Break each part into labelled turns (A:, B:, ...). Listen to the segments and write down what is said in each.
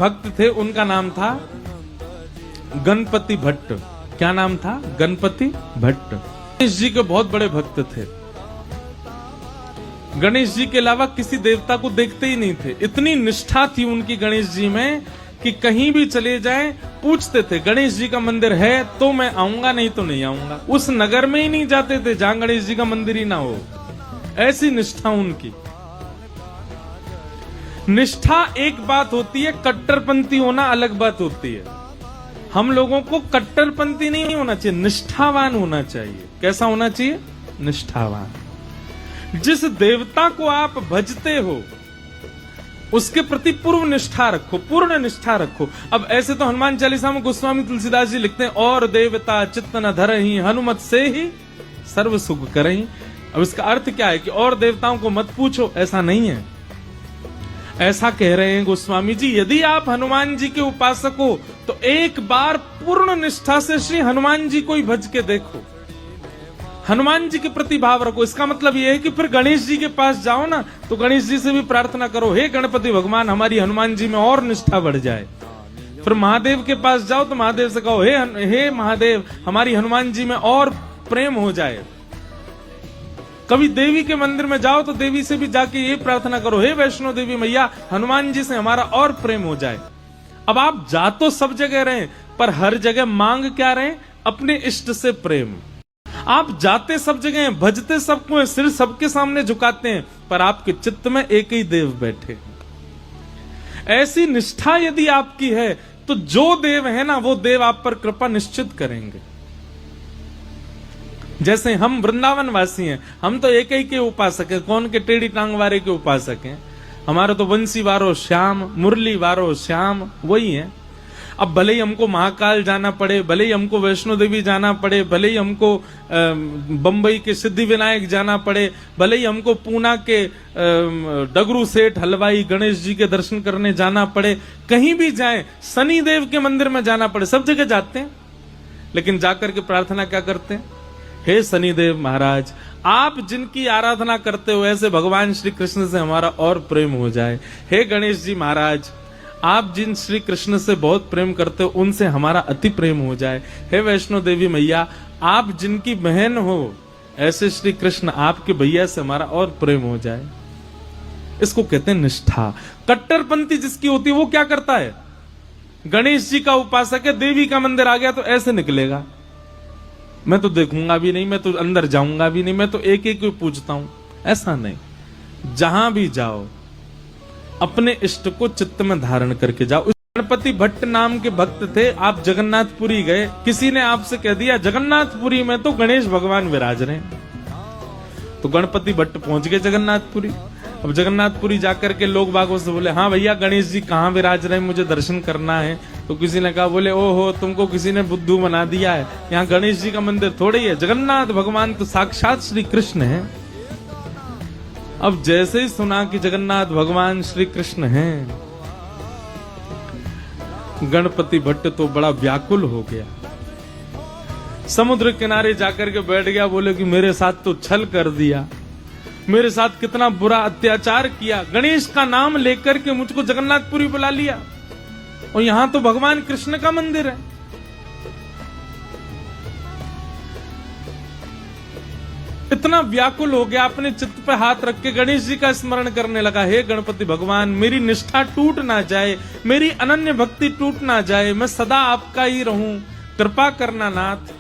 A: भक्त थे, उनका नाम था गणपति भट्ट। क्या नाम था? गणपति भट्ट। गणेश जी के बहुत बड़े भक्त थे। गणेश जी के अलावा किसी देवता को देखते ही नहीं थे। इतनी निष्ठा थी उनकी गणेश जी में कि कहीं भी चले जाएं पूछते थे गणेश जी का मंदिर है तो मैं आऊंगा, नहीं तो नहीं आऊंगा। उस नगर में ही नहीं जाते थे जहां गणेश जी का मंदिर ही ना हो। ऐसी निष्ठा उनकी। निष्ठा एक बात होती है, कट्टरपंथी होना अलग बात होती है। हम लोगों को कट्टरपंथी नहीं होना चाहिए, निष्ठावान होना चाहिए। कैसा होना चाहिए? निष्ठावान। जिस देवता को आप भजते हो उसके प्रति पूर्व निष्ठा रखो, पूर्ण निष्ठा रखो। अब ऐसे तो हनुमान चालीसा में गोस्वामी तुलसीदास जी लिखते हैं, और देवता चित्त न धरहि हनुमत से ही सर्व सुख करहि। अब इसका अर्थ क्या है कि और देवताओं को मत पूछो, ऐसा नहीं है। ऐसा कह रहे हैं गोस्वामी जी, यदि आप हनुमान जी के उपासक हो तो एक बार पूर्ण निष्ठा से श्री हनुमान जी को ही भज के देखो, हनुमान जी के प्रति भाव रखो। इसका मतलब यह है कि फिर गणेश जी के पास जाओ ना तो गणेश जी से भी प्रार्थना करो, हे गणपति भगवान हमारी हनुमान जी में और निष्ठा बढ़ जाए। फिर महादेव के पास जाओ तो महादेव से कहो, हे महादेव हमारी हनुमान जी में और प्रेम हो जाए। कभी देवी के मंदिर में जाओ तो देवी से भी जाके ये प्रार्थना करो, हे वैष्णो देवी मैया हनुमान जी से हमारा और प्रेम हो जाए। अब आप जा तो सब जगह रहे पर हर जगह मांग क्या रहे? अपने इष्ट से प्रेम। आप जाते सब जगह हैं, भजते सबको हैं, सिर सबके सामने झुकाते हैं, पर आपके चित्त में एक ही देव बैठे। ऐसी निष्ठा यदि आपकी है तो जो देव है ना वो देव आप पर कृपा निश्चित करेंगे। जैसे हम वृंदावन वासी हैं, हम तो एक ही के उपासक हैं। कौन के? टेढ़ी टांग वाले के उपासक हैं। हमारा तो बंसी वारो श्याम, मुरली वारो श्याम, वही है। अब भले ही हमको महाकाल जाना पड़े, भले ही हमको वैष्णो देवी जाना पड़े, भले ही हमको बंबई के सिद्धि विनायक जाना पड़े, भले ही हमको पूना के डगरू सेठ हलवाई गणेश जी के दर्शन करने जाना पड़े, कहीं भी जाएं, शनि देव के मंदिर में जाना पड़े, सब जगह जाते हैं। लेकिन जाकर के प्रार्थना क्या करते हैं? हे शनिदेव महाराज, आप जिनकी आराधना करते हो ऐसे भगवान श्री कृष्ण से हमारा और प्रेम हो जाए। हे गणेश जी महाराज, आप जिन श्री कृष्ण से बहुत प्रेम करते हो उनसे हमारा अति प्रेम हो जाए। हे वैष्णो देवी मैया, आप जिनकी बहन हो ऐसे श्री कृष्ण आपके भैया से हमारा और प्रेम हो जाए। इसको कहते हैं निष्ठा। कट्टरपंथी जिसकी होती है वो क्या करता है? गणेश जी का उपासक है, देवी का मंदिर आ गया तो ऐसे निकलेगा, मैं तो देखूंगा भी नहीं, मैं तो अंदर जाऊंगा भी नहीं, मैं तो एक एक को पूछता हूं। ऐसा नहीं। जहां भी जाओ अपने इष्ट को चित्त में धारण करके जाओ। गणपति भट्ट नाम के भक्त थे। आप जगन्नाथपुरी गए, किसी ने आपसे कह दिया जगन्नाथपुरी में तो गणेश भगवान विराज रहे हैं, तो गणपति भट्ट पहुंच गए जगन्नाथपुरी। अब जगन्नाथपुरी जाकर के लोग बागों से बोले, हाँ भैया गणेश जी कहाँ विराज रहे हैं, मुझे दर्शन करना है। तो किसी ने कहा, बोले ओहो तुमको किसी ने बुद्धू बना दिया है, यहाँ गणेश जी का मंदिर थोड़े ही है, जगन्नाथ भगवान तो साक्षात श्री कृष्ण है। अब जैसे ही सुना कि जगन्नाथ भगवान श्री कृष्ण हैं, गणपति भट्ट तो बड़ा व्याकुल हो गया, समुद्र किनारे जाकर के बैठ गया। बोले कि मेरे साथ तो छल कर दिया, मेरे साथ कितना बुरा अत्याचार किया, गणेश का नाम लेकर के मुझको जगन्नाथपुरी बुला लिया और यहां तो भगवान कृष्ण का मंदिर है। इतना व्याकुल हो गया, अपने चित्त पे हाथ रख के गणेश जी का स्मरण करने लगा, हे गणपति भगवान मेरी निष्ठा टूट ना जाए, मेरी अनन्य भक्ति टूट ना जाए, मैं सदा आपका ही रहूं, कृपा करना नाथ।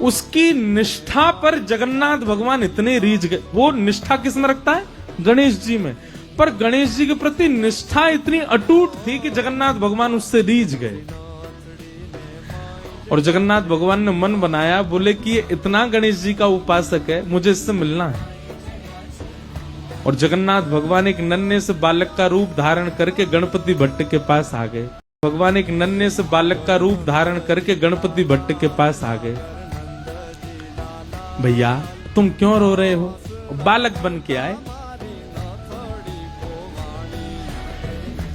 A: उसकी निष्ठा पर जगन्नाथ भगवान इतने रीझ गए। वो निष्ठा किस में रखता है? गणेश जी में। पर गणेश जी के प्रति निष्ठा इतनी अटूट थी कि जगन्नाथ भगवान उससे रीझ गए और जगन्नाथ भगवान ने मन बनाया, बोले कि ये इतना गणेश जी का उपासक है, मुझे इससे मिलना है। और जगन्नाथ भगवान एक नन्हे से बालक का रूप धारण करके गणपति भट्ट के पास आ गए। भगवान एक नन्हे से बालक का रूप धारण करके गणपति भट्ट के पास आ गए। भैया तुम क्यों रो रहे हो? बालक बन के आए।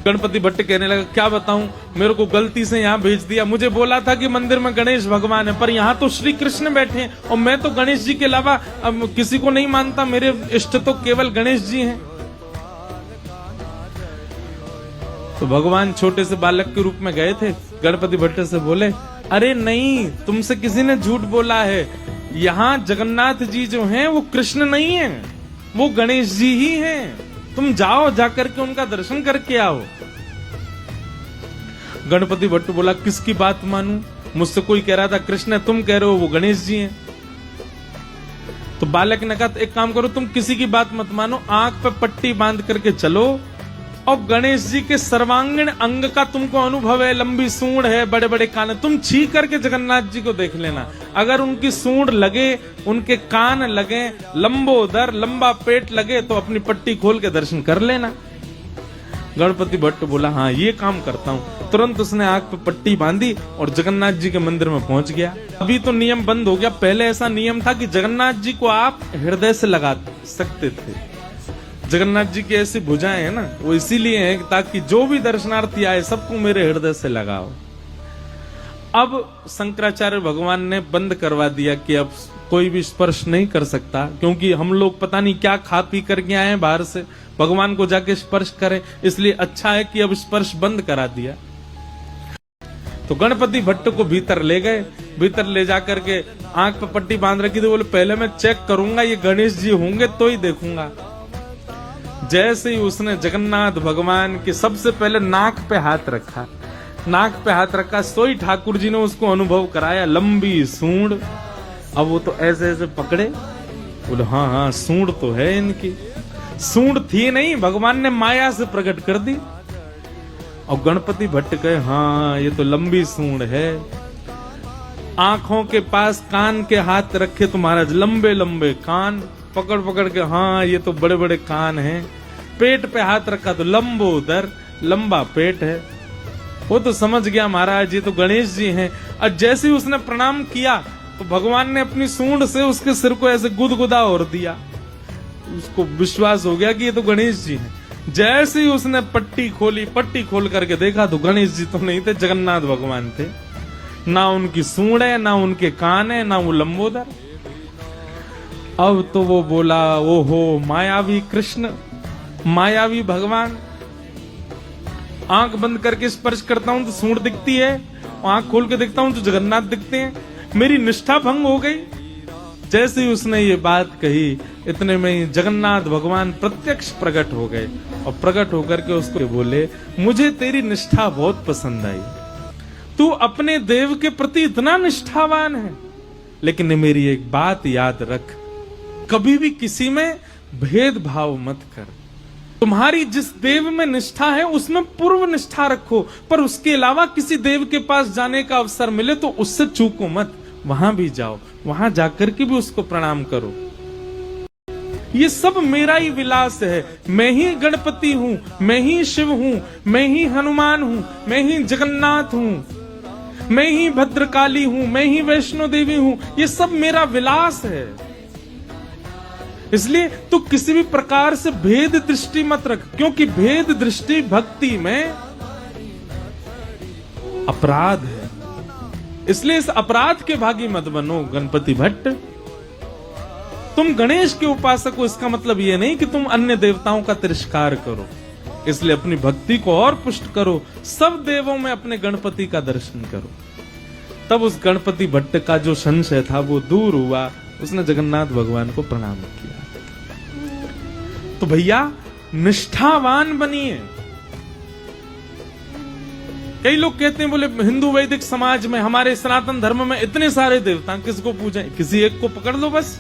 A: गणपति भट्ट कहने लगा, क्या बताऊं, मेरे को गलती से यहाँ भेज दिया, मुझे बोला था कि मंदिर में गणेश भगवान है, पर यहाँ तो श्री कृष्ण बैठे हैं और मैं तो गणेश जी के अलावा अब किसी को नहीं मानता, मेरे इष्ट तो केवल गणेश जी हैं। तो भगवान छोटे से बालक के रूप में गए थे। गणपति भट्ट से बोले, अरे नहीं, तुमसे किसी ने झूठ बोला है। यहाँ जगन्नाथ जी जो हैं वो कृष्ण नहीं है, वो गणेश जी ही हैं। तुम जाओ, जाकर के उनका दर्शन करके आओ। गणपति भट्ट बोला, किसकी बात मानूं? मुझसे कोई कह रहा था कृष्ण है, तुम कह रहे हो वो गणेश जी हैं। तो बालक ने कहा, एक काम करो, तुम किसी की बात मत मानो, आंख पे पट्टी बांध करके चलो और गणेश जी के सर्वांगीण अंग का तुमको अनुभव है, लंबी सूंड है, बड़े बड़े कान है, तुम छी करके जगन्नाथ जी को देख लेना। अगर उनकी सूंड लगे, उनके कान लगे, लंबोदर लंबा पेट लगे, तो अपनी पट्टी खोल के दर्शन कर लेना। गणपति भट्ट बोला, हाँ ये काम करता हूँ। तुरंत उसने आंख पे पट्टी बांधी और जगन्नाथ जी के मंदिर में पहुंच गया। अभी तो नियम बंद हो गया, पहले ऐसा नियम था कि जगन्नाथ जी को आप हृदय से लगा सकते थे। जगन्नाथ जी की ऐसी भुजाएं है ना, वो इसीलिए है ताकि जो भी दर्शनार्थी आए सबको मेरे हृदय से लगाओ। अब शंकराचार्य भगवान ने बंद करवा दिया कि अब कोई भी स्पर्श नहीं कर सकता, क्योंकि हम लोग पता नहीं क्या खा पी करके आए हैं बाहर से, भगवान को जाके स्पर्श करें, इसलिए अच्छा है कि अब स्पर्श बंद करा दिया। तो गणपति भट्ट को भीतर ले गए, भीतर ले जाकर के आंख पर पट्टी बांध रखी थी। बोले, पहले मैं चेक करूंगा ये गणेश जी होंगे तो ही देखूंगा। जैसे ही उसने जगन्नाथ भगवान के सबसे पहले नाक पे हाथ रखा, नाक पे हाथ रखा, सोई ठाकुर जी ने उसको अनुभव कराया, लंबी सूंड। अब वो तो ऐसे ऐसे पकड़े, बोले हाँ हाँ सूंड तो है इनकी। सूंड थी नहीं, भगवान ने माया से प्रकट कर दी। और गणपति भट्ट कहे, हाँ ये तो लंबी सूंड है। आंखों के पास कान के हाथ रखे तो महाराज लंबे लंबे कान, पकड़ पकड़ के, हाँ ये तो बड़े बड़े कान हैं। पेट पे हाथ रखा तो लंबोदर लंबा पेट है। वो तो समझ गया महाराज ये तो गणेश जी हैं। और जैसे ही उसने प्रणाम किया तो भगवान ने अपनी सूंड से उसके सिर को ऐसे गुदगुदा और दिया। उसको विश्वास हो गया कि ये तो गणेश जी हैं। जैसे ही उसने पट्टी खोली, पट्टी खोल करके देखा तो गणेश जी तो नहीं थे, जगन्नाथ भगवान थे। ना उनकी सूंड है, ना उनके कान है, ना वो लंबोदर। अब तो वो बोला, ओहो मायावी कृष्ण, मायावी भगवान। आंख बंद करके स्पर्श करता हूं तो सूंड दिखती है, आंख खोल के देखता हूं तो जगन्नाथ दिखते हैं, मेरी निष्ठा भंग हो गई। जैसे ही उसने ये बात कही, इतने में ही जगन्नाथ भगवान प्रत्यक्ष प्रकट हो गए और प्रकट होकर के उसको बोले, मुझे तेरी निष्ठा बहुत पसंद आई, तू अपने देव के प्रति इतना निष्ठावान है, लेकिन मेरी एक बात याद रख, कभी भी किसी में भेदभाव मत कर। तुम्हारी जिस देव में निष्ठा है उसमें पूर्व निष्ठा रखो, पर उसके अलावा किसी देव के पास जाने का अवसर मिले तो उससे चूको मत, वहां भी जाओ, वहां जाकर के भी उसको प्रणाम करो। ये सब मेरा ही विलास है, मैं ही गणपति हूं, मैं ही शिव हूं, मैं ही हनुमान हूं, मैं ही जगन्नाथ हूं, मैं ही भद्रकाली हूं, मैं ही वैष्णो देवी हूं, ये सब मेरा विलास है। इसलिए तू किसी भी प्रकार से भेद दृष्टि मत रख, क्योंकि भेद दृष्टि भक्ति में अपराध है। इसलिए इस अपराध के भागी मत बनो गणपति भट्ट। तुम गणेश के उपासक हो, इसका मतलब यह नहीं कि तुम अन्य देवताओं का तिरस्कार करो। इसलिए अपनी भक्ति को और पुष्ट करो, सब देवों में अपने गणपति का दर्शन करो। तब उस गणपति भट्ट का जो संशय था वो दूर हुआ, उसने जगन्नाथ भगवान को प्रणाम किया। तो भैया निष्ठावान बनिए। कई लोग कहते हैं, बोले हिंदू वैदिक समाज में, हमारे सनातन धर्म में इतने सारे देवता, किसको पूजें? किसी एक को पकड़ लो बस,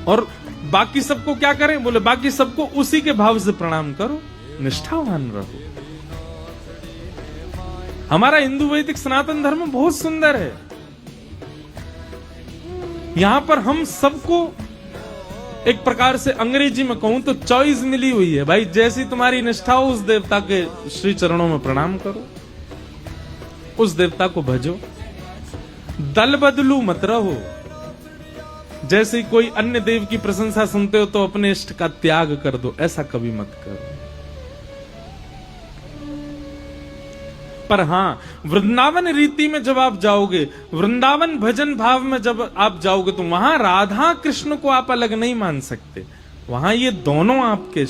A: और बाकी सबको क्या करें? बोले बाकी सबको उसी के भाव से प्रणाम करो, निष्ठावान रहो। हमारा हिंदू वैदिक सनातन धर्म बहुत सुंदर है। यहां पर हम सबको एक प्रकार से अंग्रेजी में कहूं तो चॉइस मिली हुई है भाई, जैसी तुम्हारी निष्ठा हो उस देवता के श्री चरणों में प्रणाम करो, उस देवता को भजो, दल बदलू मत रहो। जैसे कोई अन्य देव की प्रशंसा सुनते हो तो अपने इष्ट का त्याग कर दो, ऐसा कभी मत करो। पर हां, वृंदावन रीति में जब आप जाओगे, वृंदावन भजन भाव में जब आप जाओगे, तो वहां राधा कृष्ण को आप अलग नहीं मान सकते, वहां ये दोनों आपके